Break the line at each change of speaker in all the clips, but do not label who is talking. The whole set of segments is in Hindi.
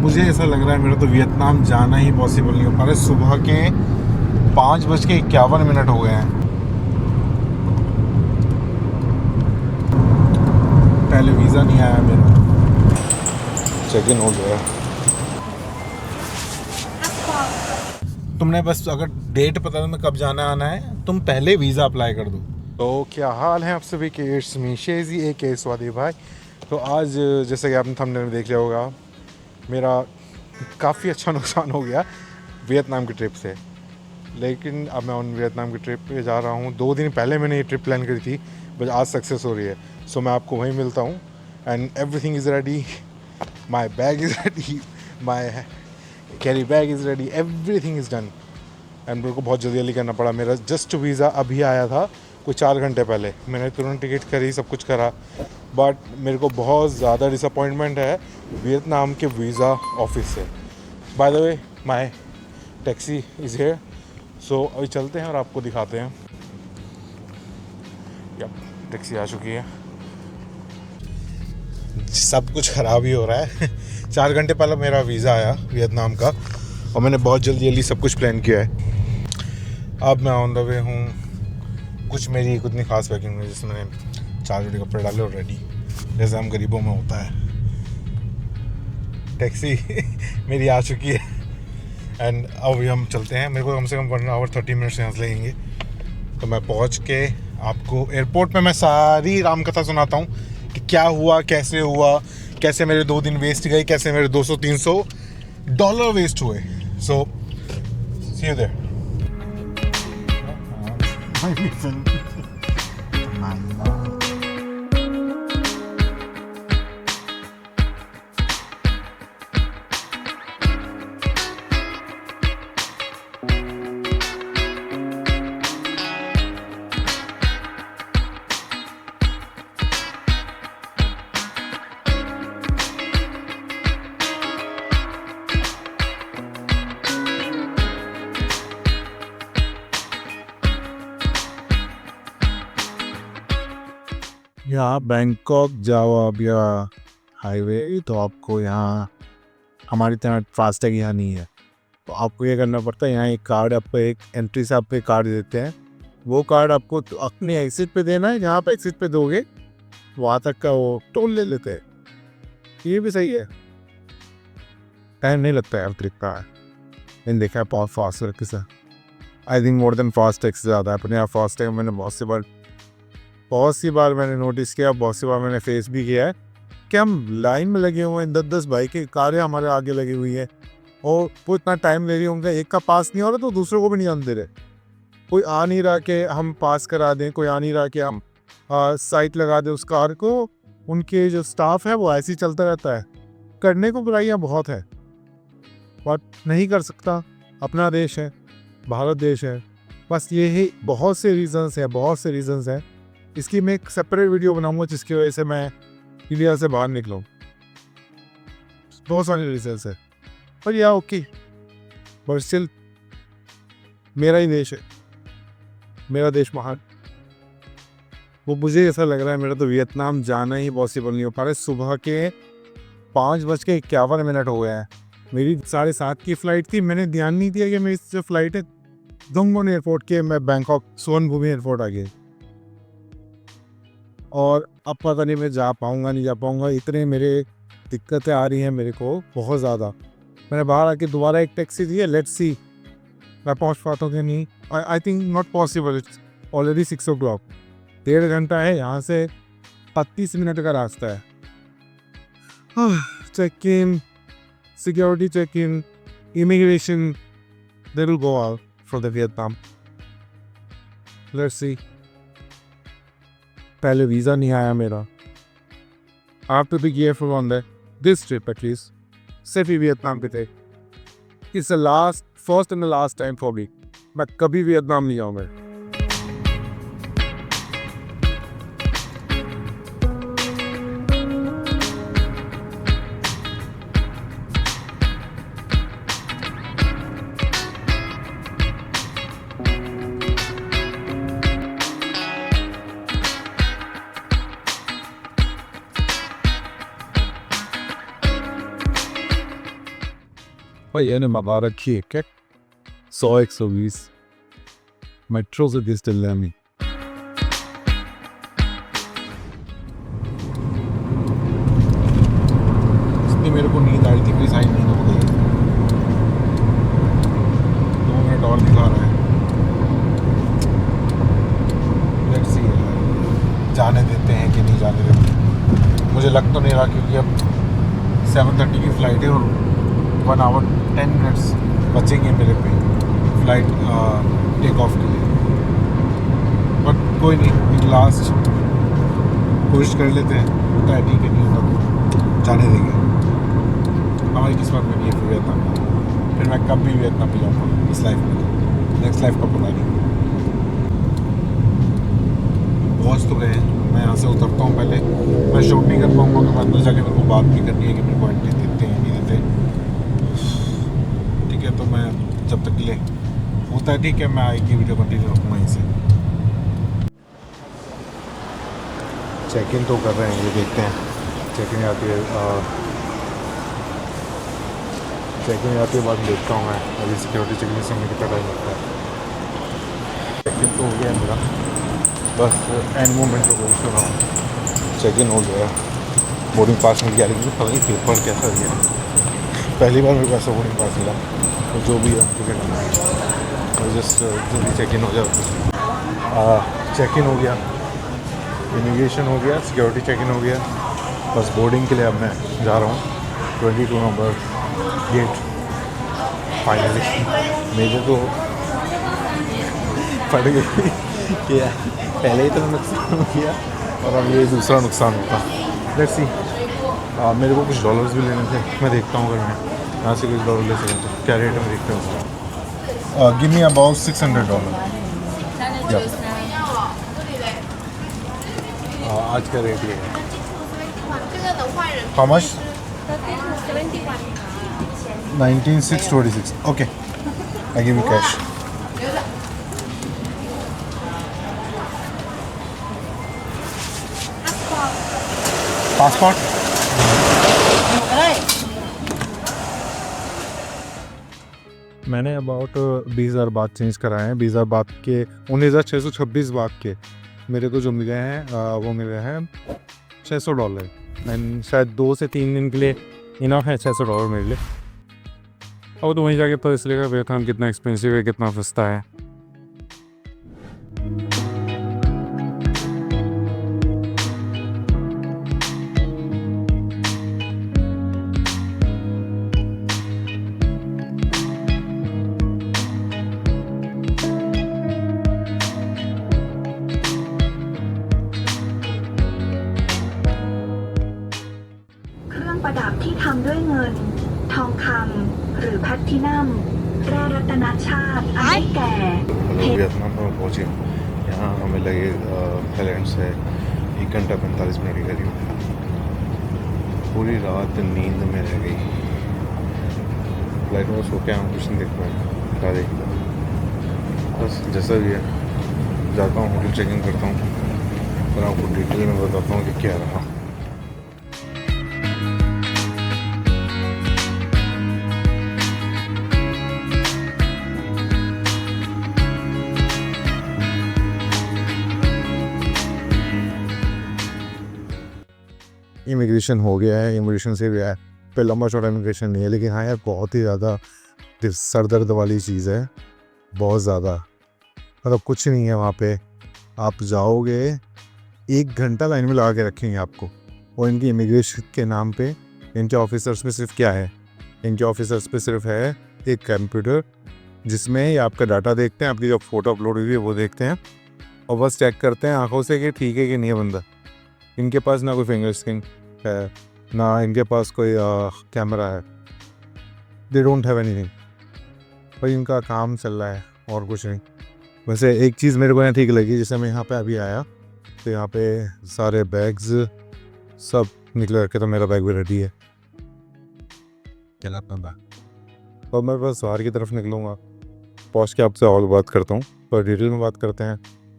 मुझे ऐसा लग रहा है मेरा तो वियतनाम जाना ही पॉसिबल नहीं हो पा रहा है। सुबह के 5:51 हो गए हैं। पहले वीज़ा नहीं आया मेरा, चेक इन हो गया। तुमने बस अगर डेट पता तुम्हें कब जाना आना है, तुम पहले वीज़ा अप्लाई कर दो। तो क्या हाल है आप सभी के? इट्स मी शेजी ए के स्वादी भाई। तो आज जैसे कि आपने थंबनेल में देख लिया होगा, मेरा काफ़ी अच्छा नुकसान हो गया वियतनाम की ट्रिप से। लेकिन अब मैं उन वियतनाम की ट्रिप पे जा रहा हूँ। 2 दिन पहले मैंने ये ट्रिप प्लान करी थी, बस आज सक्सेस हो रही है। सो मैं आपको वहीं मिलता हूँ and everything is ready. My bag is ready, my carry bag is ready, everything is done. And मेरे को बहुत जल्दी करना पड़ा। मेरा जस्ट वीज़ा अभी आया था कुछ 4 घंटे पहले। मैंने तुरंत टिकट करी, सब कुछ करा, बट मेरे को बहुत ज़्यादा डिसअपॉइंटमेंट है वियतनाम के वीज़ा ऑफिस से। By the way my taxi is here. So अभी चलते हैं और आपको दिखाते हैं। यप, टैक्सी आ चुकी है। सब कुछ ख़राब ही हो रहा है। 4 घंटे पहले मेरा वीज़ा आया वियतनाम का और मैंने बहुत जल्दी सब कुछ प्लान किया है। अब मैं ऑन द वे हूँ। कुछ मेरी इतनी खास पैकिंग नहीं, जिसमें मैंने 4 जोड़ी कपड़े डाले ऑलरेडी, जैसे हम गरीबों में होता है। टैक्सी मेरी आ चुकी है एंड अभी हम चलते हैं। मेरे को कम से कम 1 आवर 30 मिनट्स यहाँ से लगेंगे। तो मैं पहुँच के आपको एयरपोर्ट पे मैं सारी रामकथा सुनाता हूँ कि क्या हुआ, कैसे मेरे 2 दिन वेस्ट गए, कैसे मेरे $200-300 वेस्ट हुए। सो सी यू देयर। यहाँ बैंकॉक जाओ अब या हाईवे, तो आपको यहाँ हमारी तरह फास्टैग यहाँ नहीं है। तो आपको ये करना पड़ता है, यहाँ एक कार्ड आपको, एक एंट्री से आपको एक कार्ड देते हैं। वो कार्ड आपको तो अपने एग्जिट पे देना है। जहाँ पे एग्जिट पे दोगे वहाँ तक का वो टोल ले लेते हैं। ये भी सही है, टाइम नहीं लगता है यार ट्रिप का। मैंने देखा है बहुत फास्ट है किसा। I think more than FASTag से ज़्यादा है अपने यहाँ फास्टैग। मैंने बहुत सी बार मैंने नोटिस किया, बहुत सी बार मैंने फेस भी किया है कि हम लाइन में लगे हुए हैं, 10-10 बाइकें कारें हमारे आगे लगी हुई हैं और वो इतना टाइम ले रही होंगे। एक का पास नहीं हो रहा तो दूसरों को भी नहीं आने दे रहे। कोई आ नहीं रहा कि हम पास करा दें, कोई आ नहीं रहा कि हम साइट लगा दें उस कार को। उनके जो स्टाफ है वो ऐसे ही चलता रहता है। करने को बुराइयाँ बहुत है बट नहीं कर सकता। अपना देश है, भारत देश है, बस ये ही बहुत से रीजंस हैं। इसकी मैं एक सेपरेट वीडियो बनाऊंगा जिसकी वजह से मैं इंडिया से बाहर निकलूँ। बहुत सारे रीजंस है पर या ओके, बट स्टिल मेरा ही देश है, मेरा देश महान। वो मुझे ऐसा लग रहा है मेरा तो वियतनाम जाना ही पॉसिबल नहीं हो पा रहा है। सुबह के 5:51 हो गए हैं। मेरी 7:30 की फ़्लाइट थी। मैंने ध्यान नहीं दिया कि मेरी जो फ़्लाइट है दोंगवॉन एयरपोर्ट के, मैं बैंकॉक सुवर्णभूमि एयरपोर्ट आ गई। और अब पता नहीं मैं जा पाऊँगा नहीं जा पाऊँगा। इतने मेरे दिक्कतें आ रही हैं मेरे को बहुत ज़्यादा। मैंने बाहर आके दोबारा एक टैक्सी दी है, लेट्स सी मैं पहुँच पाता हूँ कि नहीं। I think not possible. It's already 6 o'clock। 1.5 घंटा है, यहाँ से 35 मिनट का रास्ता है। Check in, security check in, immigration, they will go out for the Vietnam. Let's see. पहले वीज़ा नहीं आया मेरा। I have to be careful on this trip at least. सिर्फ ही वियतनाम पे थे। It's the first and the last time for me. मैं कभी वियतनाम नहीं जाऊँगा। भाई यानी मगा रखी है क्या 100-120 मेट्रो से दिस चल में इतनी मेरे को नींद आई थी मेरी साइड नींद हो गई 2 मिनट और दिखा रहा है लेट्स सी जाने देते हैं कि नहीं जाने देते मुझे लग तो नहीं रहा क्योंकि अब 7:30 की फ़्लाइट है और 1 आवर 10 मिनट्स बचेंगे मेरे पे फ्लाइट टेक ऑफ के लिए बट कोई नहीं एक लास्ट कोशिश कर लेते हैं होता है ठीक है नहीं होता तो जाने देंगे हमारी किस्मत में नहीं है फिर वियतनाम फिर मैं कब भी वियतनाम भी जाऊँगा इस लाइफ में नेक्स्ट लाइफ का पता नहीं पहुँच तो गए मैं यहाँ से उतरता हूँ पहले मैं शूट नहीं कर पाऊँगा कि अंदर जाके मेरे को बात भी करनी है कि मेरे को एंट्री देते हैं नहीं देते ठीक है तो मैं जब तक ले होता है ठीक है मैं आएगी वीडियो कंटिन्यू रखूँगा यहीं से चेक इन तो कर रहे हैं ये देखते हैं चेक इन आती है चेक इन आती है बाद देखता हूँ मैं अभी सिक्योरिटी चेक इन से हमें कितना टाइम लगता है चेक इन तो हो गया मेरा बस एंड मोमेंट को वेट कर रहा हूँ चेक इन हो गया बोर्डिंग पास मिल गया लेकिन पता नहीं पेपर कैसा दिया पहली बार मेरे को ऐसा बोर्डिंग पास मिला तो जो भी है टिकट करना है जस्ट जल्दी चेक इन हो जाए चेक इन हो गया इमिग्रेशन हो गया सिक्योरिटी चेक इन हो गया बस बोर्डिंग के लिए अब मैं जा रहा हूँ 22 नंबर गेट फाइनली मेजर तो फट गई कि पहले ही तो नुकसान हो गया और अब ये दूसरा नुकसान होता लेट्स सी मेरे को कुछ डॉलर्स भी लेने थे मैं देखता हूँ अगर मैं यहाँ से कुछ डॉलर ले सकता हूँ क्या रेट में देखते हैं उसका गिव मी अबाउट $600 आज का रेट ये है How much? 19,626 okay I give you cash passport मैंने अबाउट 20,000 बात चेंज कराए हैं 20,000 बात के 19,626 बात के मेरे को जो मिले हैं वो मिले हैं $600 एंड शायद 2 से 3 दिन के लिए इनफ है $600 मेरे लिए और तो वहीं जाके पता चलेगा वियतनाम कितना एक्सपेंसिव है कितना सस्ता है
ที่ทำด้วยเงินทองคำหรือแพลทินัมแร่รัตนชาติอันได้แก่
वियतनाम में पहुँचे यहाँ हमें लगे थाईलैंड से 1 घंटा 45 मिनट के करीब पूरी रात नींद में रह गई फ्लाइट में सो के कुछ नहीं देख पाए क्या देखता बस जैसा भी है जाता हूँ होटल चेक इन करता हूँ और आपको डिटेल में बताता हूँ कि क्या रहा इमिग्रेशन हो गया है इमिग्रेशन से गया है पे लंबा चौड़ा इमिग्रेशन नहीं है लेकिन हाँ यार बहुत ही ज़्यादा सर दर्द वाली चीज़ है बहुत ज़्यादा मतलब कुछ नहीं है वहाँ पे आप जाओगे 1 घंटा लाइन में लगा के रखेंगे आपको और इनकी इमिग्रेशन के नाम पे इनके ऑफिसर्स पे सिर्फ क्या है इनके ऑफिसर्स पे सिर्फ है एक कंप्यूटर जिसमें ये आपका डाटा देखते हैं आपकी जो फ़ोटो अपलोड हुई है वो देखते हैं और बस चेक करते हैं आंखों से कि ठीक है कि नहीं है बंदा इनके पास ना कोई फिंगर स्कैन है ना इनके पास कोई कैमरा है दे डोंट हैव एनीथिंग भाई इनका काम चल रहा है और कुछ नहीं वैसे एक चीज़ मेरे को यहाँ ठीक लगी जैसे मैं यहाँ पे अभी आया तो यहाँ पे सारे बैग्स सब निकले रखे तो मेरा बैग भी रेडी है क्या लगता और मैं बस बाहर की तरफ निकलूँगा पहुँच के आपसे और बात करता हूँ पर डिटेल में बात करते हैं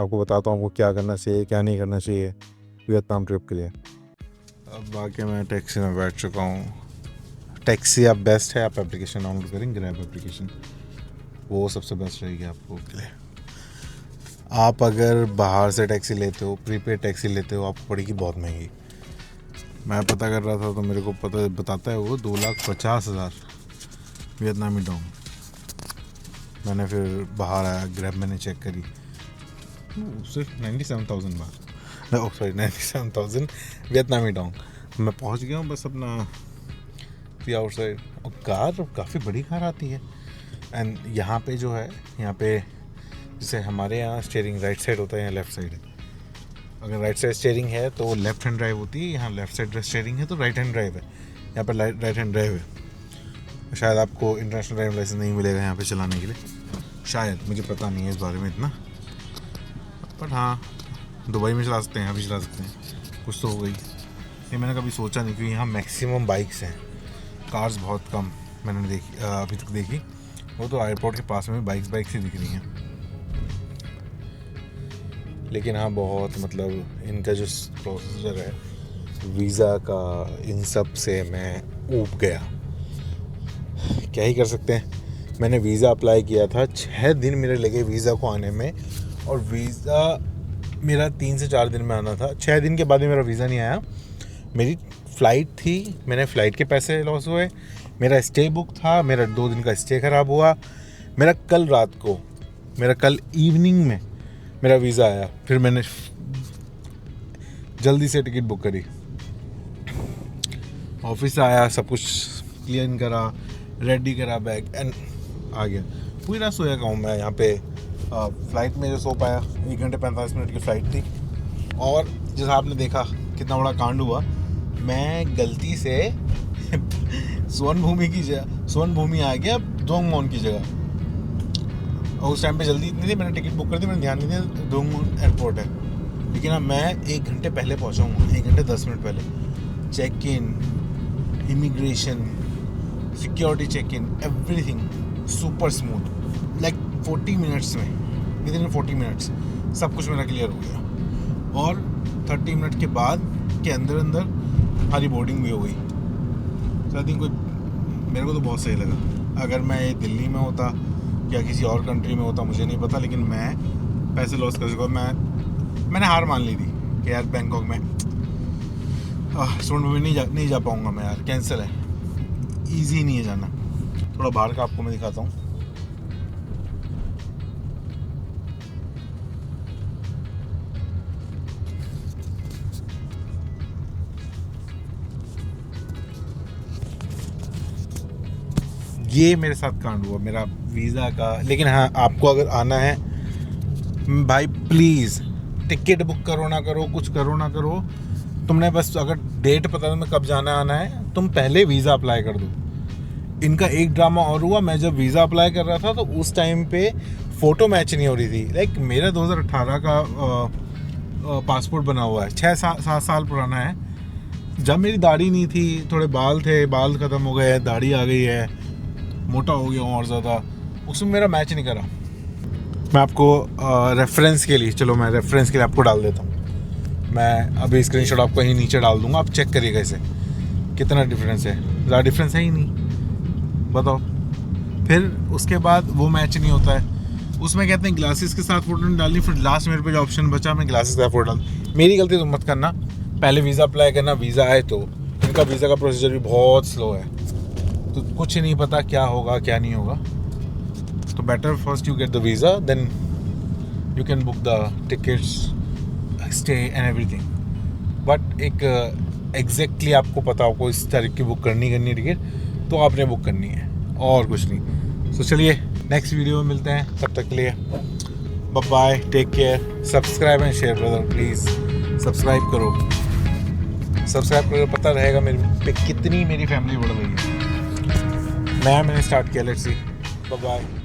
आपको बताता हूँ आपको क्या करना चाहिए क्या नहीं करना चाहिए वियतनाम ट्रिप के लिए अब आके मैं टैक्सी में बैठ चुका हूँ टैक्सी आप बेस्ट है, आप एप्लीकेशन डाउनलोड करें, ग्रैब एप्लीकेशन, वो सबसे बेस्ट रहेगी आपको के लिए। आप अगर बाहर से टैक्सी लेते हो, प्रीपेड टैक्सी लेते हो, आपको पड़ेगी बहुत महंगी। मैं पता कर रहा था तो मेरे को बताता है वो 2,50,000 वियतनामी डोंग। मैंने फिर बाहर आया, ग्रैब मैंने चेक करी, सिर्फ 97,000 बार, ओह सॉरी 97,000 वियतनामी डोंग। मैं पहुंच गया हूँ बस अपना भी आउटसाइड। और कार काफ़ी बड़ी कार आती है। एंड यहाँ पे जो है, यहाँ पे जैसे हमारे यहाँ स्टीयरिंग राइट साइड होता है, यहाँ लेफ़्ट साइड है। अगर राइट साइड स्टीयरिंग है तो वो लेफ़्ट हैंड ड्राइव होती है, यहाँ लेफ़्ट साइड स्टीयरिंग है तो राइट हैंड ड्राइव है। यहाँ पर राइट हैंड ड्राइव है। शायद आपको इंटरनेशनल ड्राइविंग लाइसेंस नहीं मिलेगा यहाँ पे चलाने के लिए, शायद, मुझे पता नहीं है इस बारे में इतना, बट हाँ दुबई में चला सकते हैं, यहाँ भी चला सकते हैं, कुछ तो हो गई। ये मैंने कभी सोचा नहीं, क्योंकि यहाँ मैक्सिमम बाइक्स हैं, कार्स बहुत कम मैंने अभी तक देखी। वो तो एयरपोर्ट के पास में बाइक्स ही दिख रही हैं। लेकिन हाँ बहुत मतलब इनका जो प्रोसीजर है वीज़ा का, इन सब से मैं ऊब गया। क्या ही कर सकते हैं। मैंने वीज़ा अप्लाई किया था, 6 दिन मेरे लगे वीज़ा को आने में, और वीज़ा मेरा 3 से 4 दिन में आना था। 6 दिन के बाद भी मेरा वीज़ा नहीं आया। मेरी फ़्लाइट थी, मैंने फ़्लाइट के पैसे लॉस हुए, मेरा स्टे बुक था, मेरा 2 दिन का स्टे ख़राब हुआ। मेरा कल इवनिंग में मेरा वीज़ा आया, फिर मैंने जल्दी से टिकट बुक करी, ऑफिस आया, सब कुछ क्लियर करा, रेडी करा बैग, एंड आ गया। पूरी रात सोया का हूँ मैं यहाँ पे। फ़्लाइट में जो सो पाया, 1 घंटे 45 मिनट की फ़्लाइट थी। और जैसा आपने देखा कितना बड़ा कांड हुआ, मैं गलती से स्वर्ण भूमि आ गया डोंगमोन की जगह। और उस टाइम पे जल्दी इतनी थी, मैंने टिकट बुक कर दी, मैंने ध्यान नहीं दिया डोंगमोन एयरपोर्ट है। लेकिन अब मैं 1 घंटे पहले पहुँचा हूँ, 1 घंटे 10 मिनट पहले। Check in, immigration, security check in, everything super smooth, like 40 minutes में, विद इन 40 मिनट्स सब कुछ मेरा क्लियर हो गया। और 30 मिनट के बाद के अंदर हमारी बोर्डिंग भी हो गई। तो आई थिंक मेरे को तो बहुत सही लगा। अगर मैं दिल्ली में होता या किसी और कंट्री में होता मुझे नहीं पता, लेकिन मैं पैसे लॉस कर चुका। मैंने हार मान ली थी कि यार बैंकॉक में स्वर्ण भूमि नहीं जा पाऊँगा मैं, यार कैंसिल है, ईजी नहीं है जाना। थोड़ा बाहर का आपको मैं दिखाता हूँ। ये मेरे साथ कांड हुआ मेरा वीज़ा का। लेकिन हाँ, आपको अगर आना है भाई, प्लीज़ टिकट बुक करो ना करो, कुछ करो ना करो, तुमने बस अगर डेट पता तुम्हें कब जाना आना है, तुम पहले वीज़ा अप्लाई कर दो। इनका एक ड्रामा और हुआ। मैं जब वीज़ा अप्लाई कर रहा था तो उस टाइम पे फ़ोटो मैच नहीं हो रही थी। लाइक मेरा 2018 का पासपोर्ट बना हुआ है, 6-7 साल पुराना है। जब मेरी दाढ़ी नहीं थी, थोड़े बाल थे, बाल ख़त्म हो गए, दाढ़ी आ गई है, मोटा हो गया हूँ और ज़्यादा, उसमें मेरा मैच नहीं करा। मैं आपको रेफरेंस के लिए आपको डाल देता हूँ। मैं अभी स्क्रीनशॉट आपको यहीं नीचे डाल दूँगा, आप चेक करिएगा इसे कितना डिफरेंस है। ज़्यादा डिफरेंस है ही नहीं, बताओ। फिर उसके बाद वो मैच नहीं होता है, उसमें कहते हैं ग्लासेस के साथ फ़ोटो नहीं डालनी। फिर लास्ट मेरे पे जो ऑप्शन बचा, मैं ग्लासेस के साथ फ़ोटो डाल। मेरी गलती तो मत करना, पहले वीज़ा अप्लाई करना, वीज़ा आए तो। इनका वीज़ा का प्रोसीजर भी बहुत स्लो है, तो कुछ नहीं पता क्या होगा क्या नहीं होगा। तो better first you get the visa, then you can book the tickets, stay and everything. But एक एग्जैक्टली आपको पता हो इस तारीख की बुक करनी है टिकट, तो आपने बुक करनी है, और कुछ नहीं। तो चलिए नेक्स्ट वीडियो में मिलते हैं, तब तक के लिए bye bye, take care. Subscribe and share brother, please subscribe करो पता रहेगा मेरी पे कितनी मेरी फैमिली बढ़ गई है। मैंने स्टार्ट किया, लेट्स सी। Bye bye.